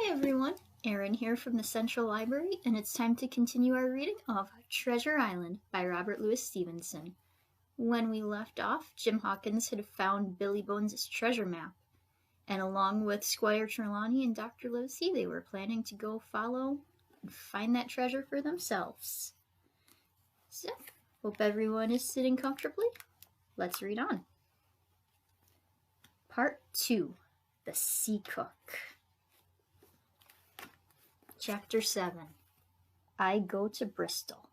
Hi everyone, Erin here from the Central Library, and it's time to continue our reading of Treasure Island by Robert Louis Stevenson. When we left off, Jim Hawkins had found Billy Bones' treasure map, and along with Squire Trelawney and Dr. Livesey, they were planning to go follow and find that treasure for themselves. So, hope everyone is sitting comfortably. Let's read on. Part 2, The Sea Cook. Chapter 7, I Go to Bristol.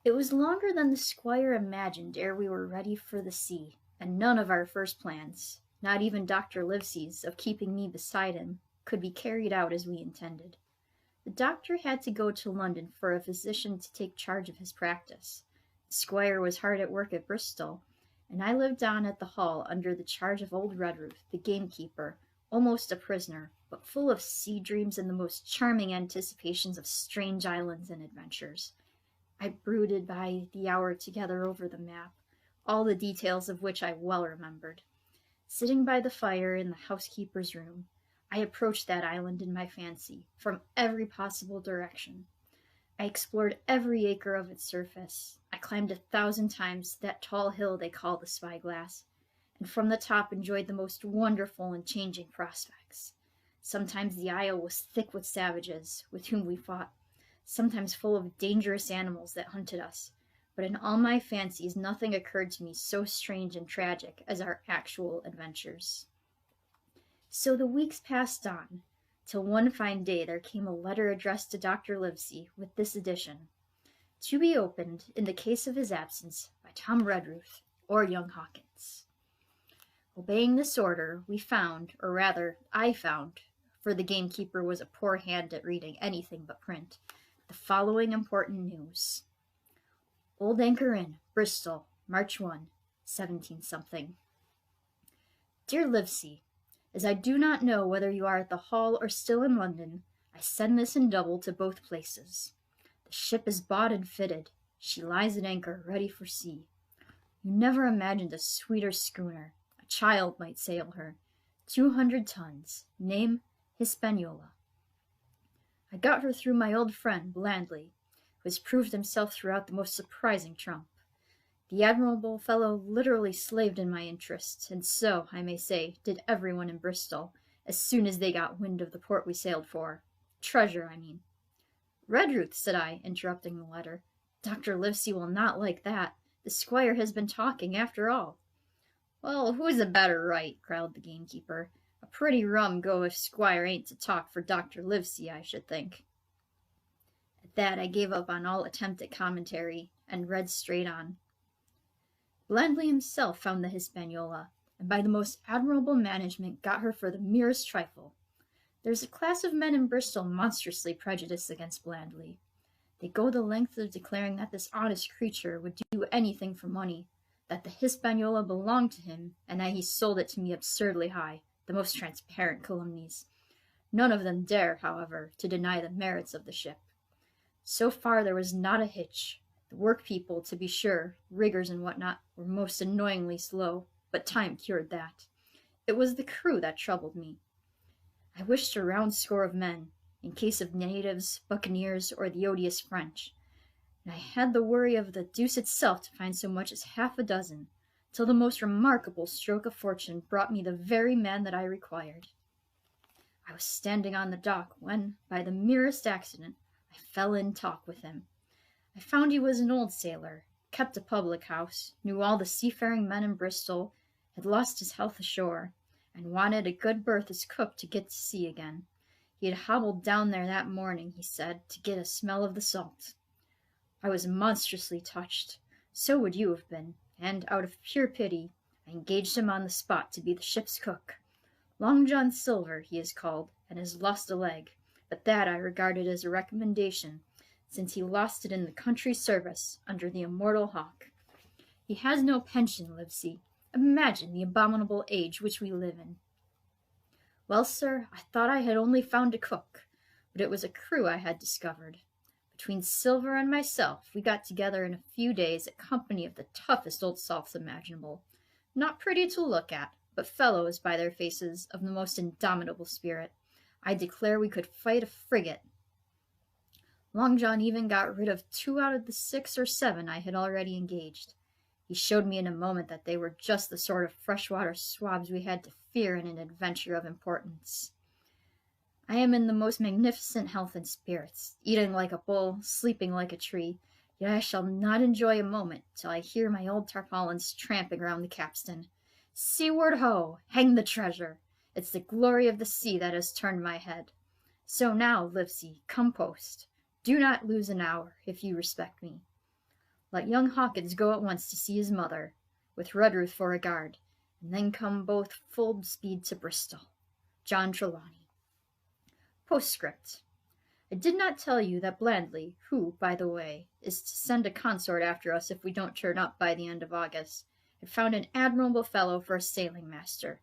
It was longer than the squire imagined ere we were ready for the sea, and none of our first plans, not even Dr. Livesey's of keeping me beside him, could be carried out as we intended. The doctor had to go to London for a physician to take charge of his practice. The squire was hard at work at Bristol, and I lived on at the Hall under the charge of old Redruth, the gamekeeper, almost a prisoner, but full of sea dreams and the most charming anticipations of strange islands and adventures. I brooded by the hour together over the map, all the details of which I well remembered. Sitting by the fire in the housekeeper's room, I approached that island in my fancy, from every possible direction. I explored every acre of its surface. I climbed 1,000 times that tall hill they call the Spyglass, and from the top enjoyed the most wonderful and changing prospects. Sometimes the isle was thick with savages, with whom we fought, sometimes full of dangerous animals that hunted us, but in all my fancies nothing occurred to me so strange and tragic as our actual adventures. So the weeks passed on, till one fine day there came a letter addressed to Dr. Livesey, with this addition: to be opened, in the case of his absence, by Tom Redruth or young Hawkins. Obeying this order, we found, or rather, I found, for the gamekeeper was a poor hand at reading anything but print, the following important news. Old Anchor Inn, Bristol, March 1, 17-something. Dear Livesey, as I do not know whether you are at the Hall or still in London, I send this in double to both places. The ship is bought and fitted. She lies at anchor, ready for sea. You never imagined a sweeter schooner. A child might sail her. 200 tons. Name, Hispaniola. I got her through my old friend, Blandly, who has proved himself throughout the most surprising trump. The admirable fellow literally slaved in my interests, and so, I may say, did everyone in Bristol, as soon as they got wind of the port we sailed for. Treasure, I mean. Redruth, said I, interrupting the letter. Dr. Livesey will not like that. The squire has been talking, after all. Well, who's a better right, growled the gamekeeper. A pretty rum go if squire ain't to talk for Dr. Livesey, I should think. At that I gave up on all attempt at commentary, and read straight on. Blandly himself found the Hispaniola, and by the most admirable management got her for the merest trifle. There's a class of men in Bristol monstrously prejudiced against Blandly. They go the length of declaring that this honest creature would do anything for money, that the Hispaniola belonged to him, and that he sold it to me absurdly high, the most transparent calumnies. None of them dare, however, to deny the merits of the ship. So far there was not a hitch. The work people, to be sure, riggers and what not, were most annoyingly slow, but time cured that. It was the crew that troubled me. I wished a round score of men, in case of natives, buccaneers, or the odious French, and I had the worry of the deuce itself to find so much as half a dozen, till the most remarkable stroke of fortune brought me the very man that I required. I was standing on the dock when, by the merest accident, I fell in talk with him. I found he was an old sailor, kept a public house, knew all the seafaring men in Bristol, had lost his health ashore, and wanted a good berth as cook to get to sea again. He had hobbled down there that morning, he said, to get a smell of the salt. I was monstrously touched. So would you have been, and, out of pure pity, I engaged him on the spot to be the ship's cook. Long John Silver, he is called, and has lost a leg, but that I regarded as a recommendation, since he lost it in the country service under the immortal Hawke. He has no pension, Livesey. Imagine the abominable age which we live in. Well, sir, I thought I had only found a cook, but it was a crew I had discovered. Between Silver and myself, we got together in a few days a company of the toughest old salts imaginable. Not pretty to look at, but fellows by their faces of the most indomitable spirit. I declare we could fight a frigate. Long John even got rid of 2 out of the 6 or 7 I had already engaged. He showed me in a moment that they were just the sort of freshwater swabs we had to fear in an adventure of importance. I am in the most magnificent health and spirits, eating like a bull, sleeping like a tree, yet I shall not enjoy a moment till I hear my old tarpaulins tramping round the capstan. Seaward ho! Hang the treasure! It's the glory of the sea that has turned my head. So now, Livesey, come post. Do not lose an hour, if you respect me. Let young Hawkins go at once to see his mother, with Redruth for a guard, and then come both full speed to Bristol. John Trelawney. Postscript. I did not tell you that Blandly, who, by the way, is to send a consort after us if we don't turn up by the end of August, had found an admirable fellow for a sailing master.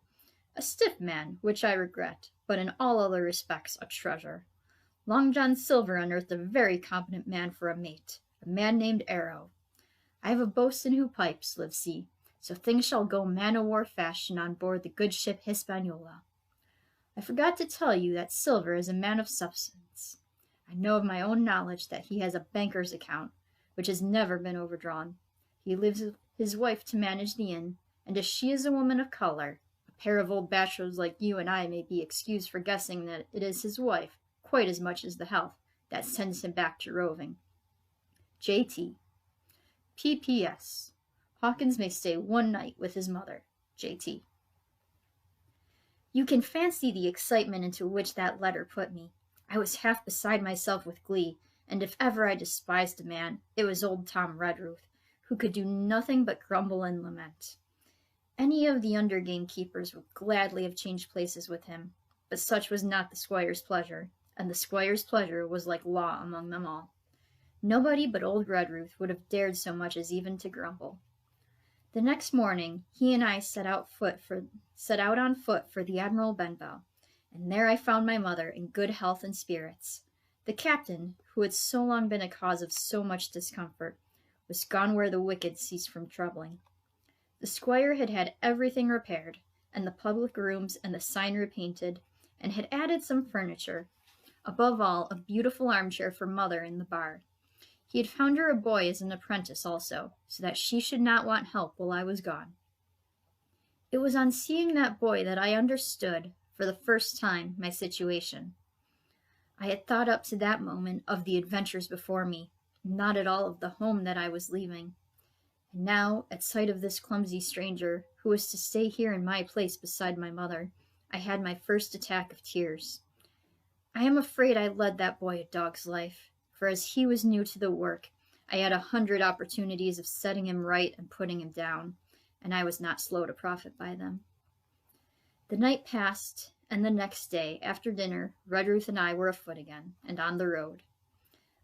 A stiff man, which I regret, but in all other respects a treasure. Long John Silver unearthed a very competent man for a mate, a man named Arrow. I have a boatswain who pipes, Livesey, so things shall go man-o'-war fashion on board the good ship Hispaniola. I forgot to tell you that Silver is a man of substance. I know of my own knowledge that he has a banker's account, which has never been overdrawn. He leaves his wife to manage the inn, and as she is a woman of color, a pair of old bachelors like you and I may be excused for guessing that it is his wife, quite as much as the health, that sends him back to roving. J.T. P.P.S. Hawkins may stay 1 night with his mother. J.T. You can fancy the excitement into which that letter put me. I was half beside myself with glee, and if ever I despised a man, it was old Tom Redruth, who could do nothing but grumble and lament. Any of the under gamekeepers would gladly have changed places with him, but such was not the squire's pleasure, and the squire's pleasure was like law among them all. Nobody but old Redruth would have dared so much as even to grumble. The next morning he and I set out on foot for the Admiral Benbow, and there I found my mother in good health and spirits. The captain, who had so long been a cause of so much discomfort, was gone where the wicked cease from troubling. The squire had had everything repaired, and the public rooms and the sign repainted, and had added some furniture, above all a beautiful armchair for mother in the bar. He had found her a boy as an apprentice also, so that she should not want help while I was gone. It was on seeing that boy that I understood, for the first time, my situation. I had thought up to that moment of the adventures before me, not at all of the home that I was leaving. And now, at sight of this clumsy stranger, who was to stay here in my place beside my mother, I had my first attack of tears. I am afraid I led that boy a dog's life, for as he was new to the work, I had 100 opportunities of setting him right and putting him down, and I was not slow to profit by them. The night passed, and the next day, after dinner, Redruth and I were afoot again, and on the road.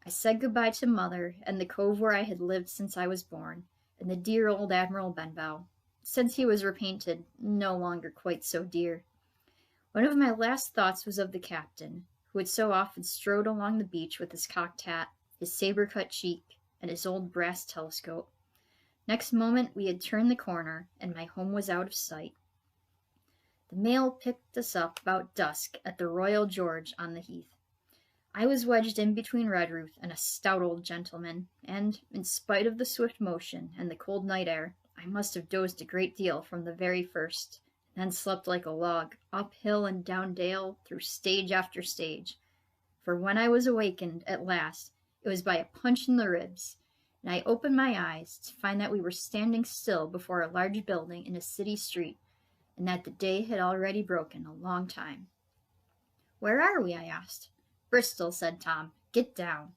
I said goodbye to mother, and the cove where I had lived since I was born, and the dear old Admiral Benbow, since he was repainted, no longer quite so dear. One of my last thoughts was of the captain, who had so often strode along the beach with his cocked hat, his saber-cut cheek, and his old brass telescope. Next moment we had turned the corner, and my home was out of sight. The mail picked us up about dusk at the Royal George on the Heath. I was wedged in between Redruth and a stout old gentleman, and, in spite of the swift motion and the cold night air, I must have dozed a great deal from the very first, then slept like a log, up hill and down dale, through stage after stage. For when I was awakened, at last, it was by a punch in the ribs, and I opened my eyes to find that we were standing still before a large building in a city street, and that the day had already broken a long time. "Where are we?" I asked. "Bristol," said Tom. "Get down."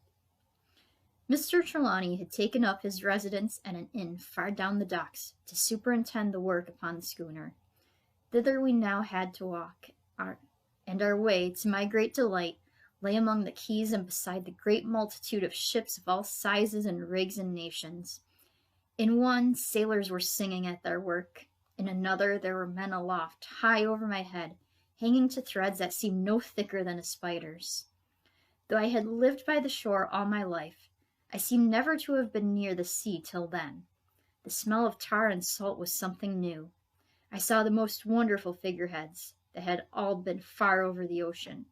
Mr. Trelawney had taken up his residence at an inn far down the docks to superintend the work upon the schooner. Thither we now had to walk, and our way, to my great delight, lay among the quays and beside the great multitude of ships of all sizes and rigs and nations. In one, sailors were singing at their work. In another, there were men aloft, high over my head, hanging to threads that seemed no thicker than a spider's. Though I had lived by the shore all my life, I seemed never to have been near the sea till then. The smell of tar and salt was something new. I saw the most wonderful figureheads that had all been far over the ocean.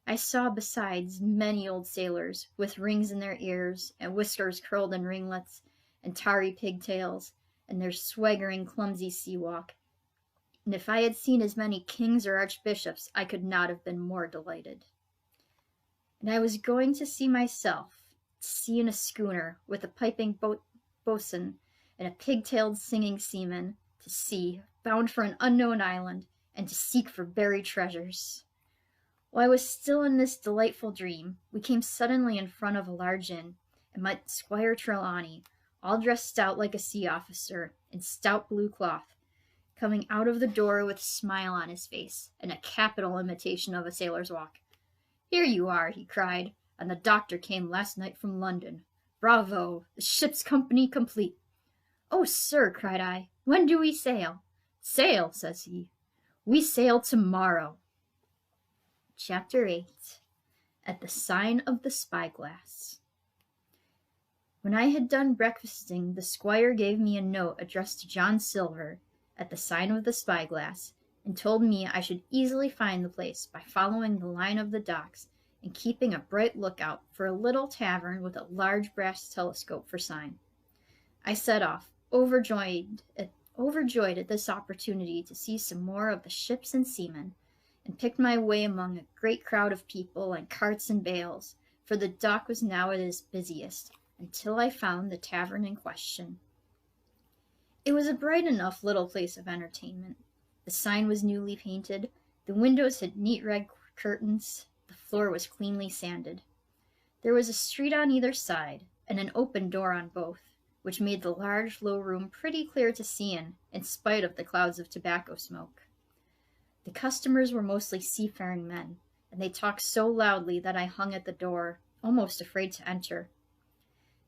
I saw, besides, many old sailors, with rings in their ears, and whiskers curled in ringlets, and tarry pigtails, and their swaggering, clumsy sea walk. And if I had seen as many kings or archbishops, I could not have been more delighted. And I was going to see myself, to sea in a schooner, with a piping boatswain and a pig-tailed singing seaman, to sea, bound for an unknown island, and to seek for buried treasures. While I was still in this delightful dream, we came suddenly in front of a large inn, and met Squire Trelawney, all dressed out like a sea officer, in stout blue cloth, coming out of the door with a smile on his face, and a capital imitation of a sailor's walk. "Here you are," he cried, "and the doctor came last night from London. Bravo! The ship's company complete." "Oh, sir," cried I, "when do we sail?" "Sail," says he, "we sail tomorrow." Chapter 8. At the Sign of the Spyglass. When I had done breakfasting, the squire gave me a note addressed to John Silver, at the Sign of the Spyglass, and told me I should easily find the place by following the line of the docks and keeping a bright lookout for a little tavern with a large brass telescope for sign. I set off, overjoyed at this opportunity to see some more of the ships and seamen, and picked my way among a great crowd of people and carts and bales, for the dock was now at its busiest, until I found the tavern in question. It was a bright enough little place of entertainment. The sign was newly painted, the windows had neat red curtains, the floor was cleanly sanded. There was a street on either side, and an open door on both, which made the large, low room pretty clear to see in spite of the clouds of tobacco smoke. The customers were mostly seafaring men, and they talked so loudly that I hung at the door, almost afraid to enter.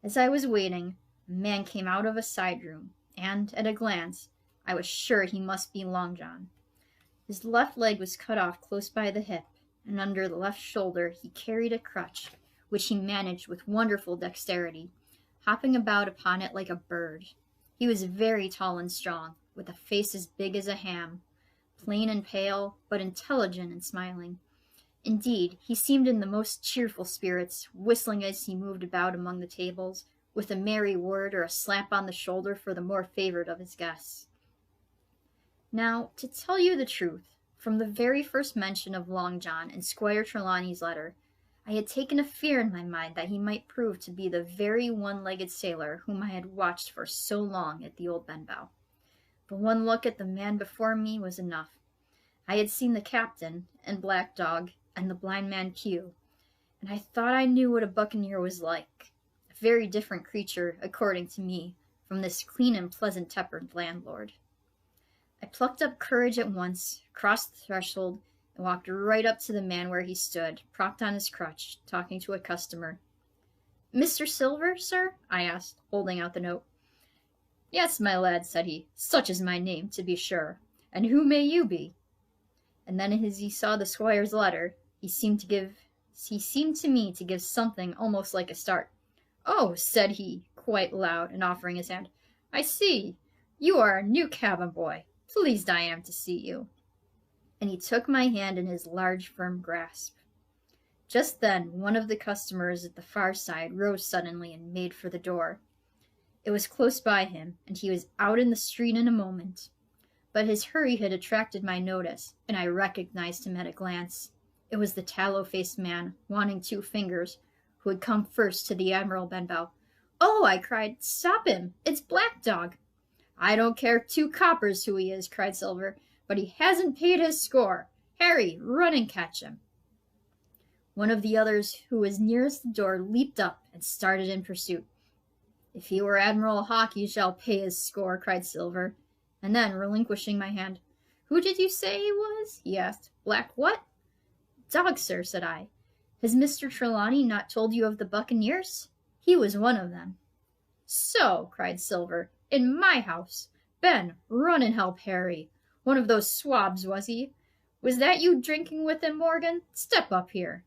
As I was waiting, a man came out of a side room, and, at a glance, I was sure he must be Long John. His left leg was cut off close by the hip, and under the left shoulder he carried a crutch, which he managed with wonderful dexterity, hopping about upon it like a bird. He was very tall and strong, with a face as big as a ham, plain and pale, but intelligent and smiling. Indeed, he seemed in the most cheerful spirits, whistling as he moved about among the tables, with a merry word or a slap on the shoulder for the more favored of his guests. Now, to tell you the truth, from the very first mention of Long John in Squire Trelawney's letter, I had taken a fear in my mind that he might prove to be the very one-legged sailor whom I had watched for so long at the old Benbow. But one look at the man before me was enough. I had seen the captain, and Black Dog, and the blind man Q, and I thought I knew what a buccaneer was like. A very different creature, according to me, from this clean and pleasant-tempered landlord. I plucked up courage at once, crossed the threshold, and walked right up to the man where he stood, propped on his crutch, talking to a customer. "Mr. Silver, sir?" I asked, holding out the note. "Yes, my lad," said he, "such is my name, to be sure. And who may you be?" And then as he saw the squire's letter, he seemed to me to give something almost like a start. "Oh," said he, quite loud, and offering his hand, "I see. You are a new cabin boy. Pleased I am to see you." And he took my hand in his large, firm grasp. Just then, one of the customers at the far side rose suddenly and made for the door. It was close by him, and he was out in the street in a moment. But his hurry had attracted my notice, and I recognized him at a glance. It was the tallow-faced man, wanting 2 fingers, who had come first to the Admiral Benbow. "Oh," I cried, "stop him! It's Black Dog." "I don't care 2 coppers who he is," cried Silver, "but he hasn't paid his score. Harry, run and catch him." One of the others who was nearest the door leaped up and started in pursuit. "If he were Admiral Hawke, he shall pay his score," cried Silver, and then, relinquishing my hand, "Who did you say he was?" he asked. "Black what?" "Dog, sir," said I. "Has Mr. Trelawney not told you of the buccaneers? He was one of them." "So," cried Silver, "in my house! Ben, run and help Harry. One of those swabs, was he? Was that you drinking with him, Morgan? Step up here."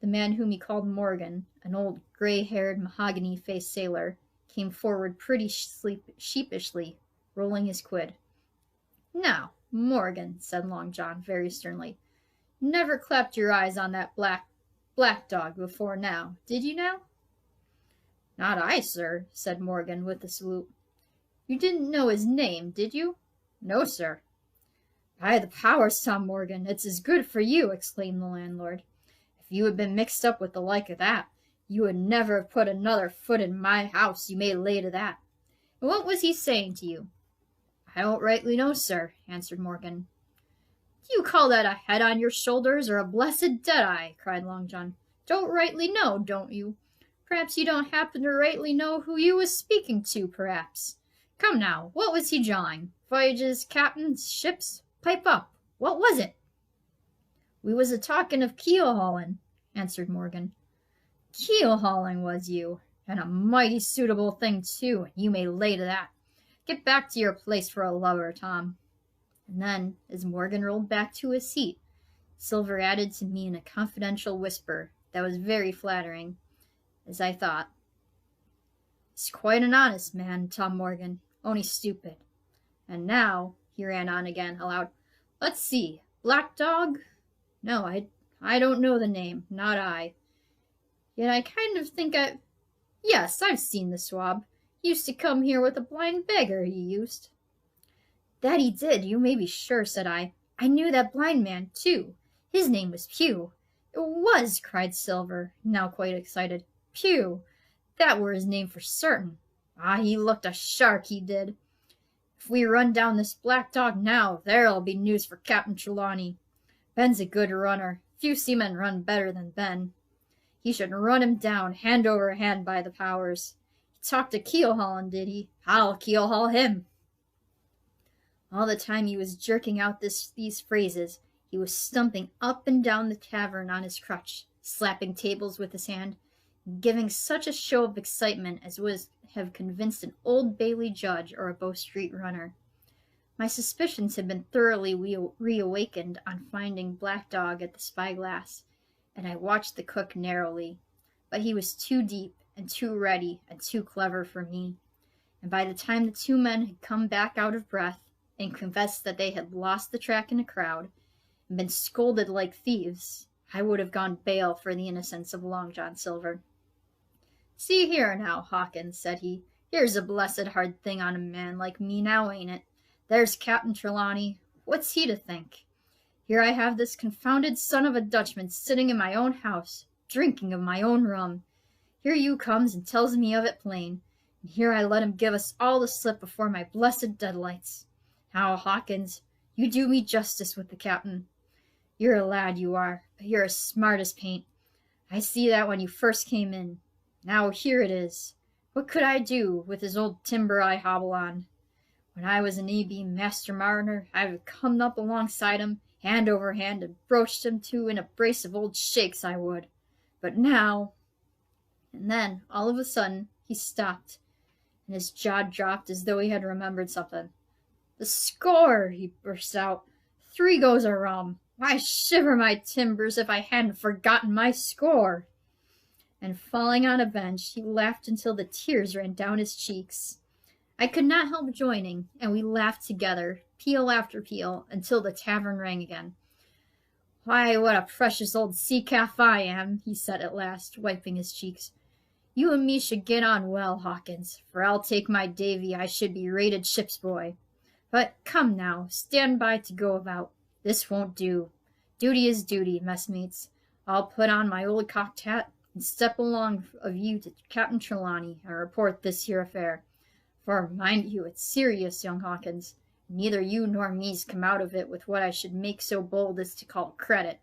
The man whom he called Morgan, an old gray-haired, mahogany-faced sailor, came forward pretty sheepishly, rolling his quid. "Now, Morgan," said Long John very sternly, "never clapped your eyes on that black dog before now, did you now?" "Not I, sir," said Morgan with a salute. "You didn't know his name, did you?" "No, sir." "By the powers, Tom Morgan, it's as good for you," exclaimed the landlord. "If you had been mixed up with the like of that, you would never have put another foot in my house, you may lay to that. And what was he saying to you?" "I don't rightly know, sir," answered Morgan. "Do you call that a head on your shoulders, or a blessed dead-eye?" cried Long John. "Don't rightly know, don't you? Perhaps you don't happen to rightly know who you was speaking to, perhaps. Come now, what was he jawing? Voyages, captains, ships? Pipe up. What was it?" "We was a-talking of keel-hauling," answered Morgan. "Keel-hauling, was you? And a mighty suitable thing, too, and you may lay to that. Get back to your place for a lover, Tom." And then, as Morgan rolled back to his seat, Silver added to me in a confidential whisper that was very flattering, as I thought, "He's quite an honest man, Tom Morgan, only stupid. And now," he ran on again aloud, "let's see, Black Dog? No, I don't know the name, not I. Yet I kind of think yes, I've seen the swab. He used to come here with a blind beggar, he used." "That he did, you may be sure," said I. "I knew that blind man, too. His name was Pew." "It was," cried Silver, now quite excited. "Pew. That were his name for certain. Ah, he looked a shark, he did. If we run down this black dog now, there'll be news for Captain Trelawney. Ben's a good runner. Few seamen run better than Ben. He should run him down, hand over hand, by the powers. He talked of keel-hauling, did he? I'll keel-haul him." All the time he was jerking out these phrases, he was stumping up and down the tavern on his crutch, slapping tables with his hand, and giving such a show of excitement as would have convinced an Old Bailey judge or a Bow Street runner. My suspicions had been thoroughly reawakened on finding Black Dog at the Spyglass, and I watched the cook narrowly. But he was too deep and too ready and too clever for me, and by the time the two men had come back out of breath and confessed that they had lost the track in a crowd and been scolded like thieves, I would have gone bail for the innocence of Long John Silver. "See here now, Hawkins," said he, "here's a blessed hard thing on a man like me now, ain't it? There's Captain Trelawney. What's he to think? Here I have this confounded son of a Dutchman sitting in my own house, drinking of my own rum. Here you comes and tells me of it plain, and here I let him give us all the slip before my blessed deadlights. Now, Hawkins, you do me justice with the captain. You're a lad, you are, but you're as smart as paint. I see that when you first came in. Now here it is. What could I do with his old timber I hobble on? When I was an A.B. master mariner, I would come up alongside him, hand over hand, and broached him to in a brace of old shakes, I would. But now—" And then, all of a sudden, he stopped, and his jaw dropped as though he had remembered something. "The score!" he burst out. "3 goes of rum! Why, shiver my timbers if I hadn't forgotten my score!" And falling on a bench, he laughed until the tears ran down his cheeks. I could not help joining, and we laughed together, peal after peal, until the tavern rang again. "Why, what a precious old sea-calf I am," he said at last, wiping his cheeks. "You and me should get on well, Hawkins, for I'll take my davy I should be rated ship's boy. But come now, stand by to go about. This won't do. Duty is duty, messmates. I'll put on my old cocked hat and step along of you to Captain Trelawney and report this here affair. For, mind you, it's serious, young Hawkins. Neither you nor me's come out of it with what I should make so bold as to call credit.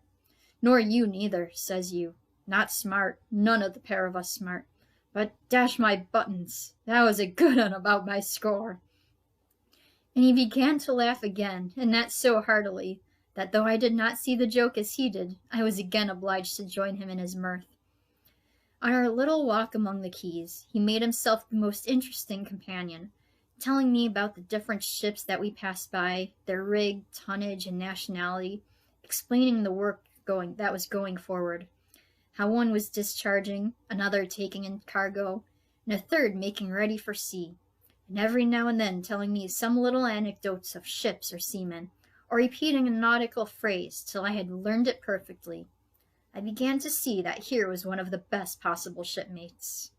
Nor you neither, says you. Not smart, none of the pair of us smart. But dash my buttons, that was a good un about my score." And he began to laugh again, and that so heartily, that though I did not see the joke as he did, I was again obliged to join him in his mirth. On our little walk among the quays, he made himself the most interesting companion, telling me about the different ships that we passed by, their rig, tonnage, and nationality, explaining the work that was going forward, how one was discharging, another taking in cargo, and a third making ready for sea, and every now and then telling me some little anecdotes of ships or seamen, or repeating a nautical phrase till I had learned it perfectly. I began to see that here was one of the best possible shipmates.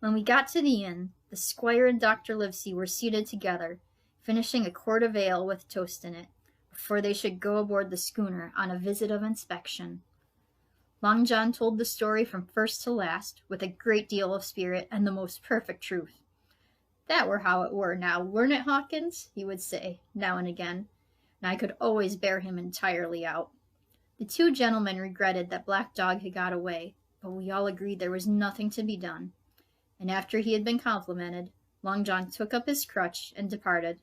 When we got to the inn, the squire and Dr. Livesey were seated together, finishing a quart of ale with toast in it, before they should go aboard the schooner on a visit of inspection. Long John told the story from first to last, with a great deal of spirit and the most perfect truth. "That were how it were now, weren't it, Hawkins?" he would say, now and again, and I could always bear him entirely out. The two gentlemen regretted that Black Dog had got away, but we all agreed there was nothing to be done, and after he had been complimented, Long John took up his crutch and departed.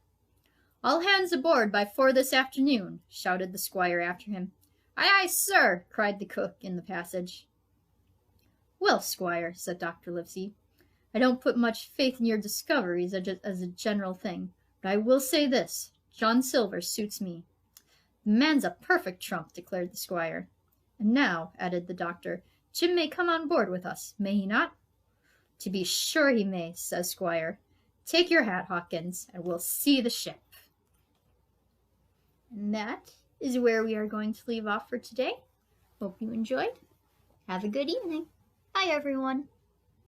"All hands aboard by 4 this afternoon," shouted the squire after him. "Aye, aye, sir," cried the cook in the passage. "Well, squire," said Dr. Livesey, "I don't put much faith in your discoveries as a general thing, but I will say this, John Silver suits me." "The man's a perfect trump," declared the squire. "And now," added the doctor, "Jim may come on board with us, may he not?" "To be sure he may," says squire. "Take your hat, Hawkins, and we'll see the ship." And that is where we are going to leave off for today. Hope you enjoyed. Have a good evening. Bye, everyone.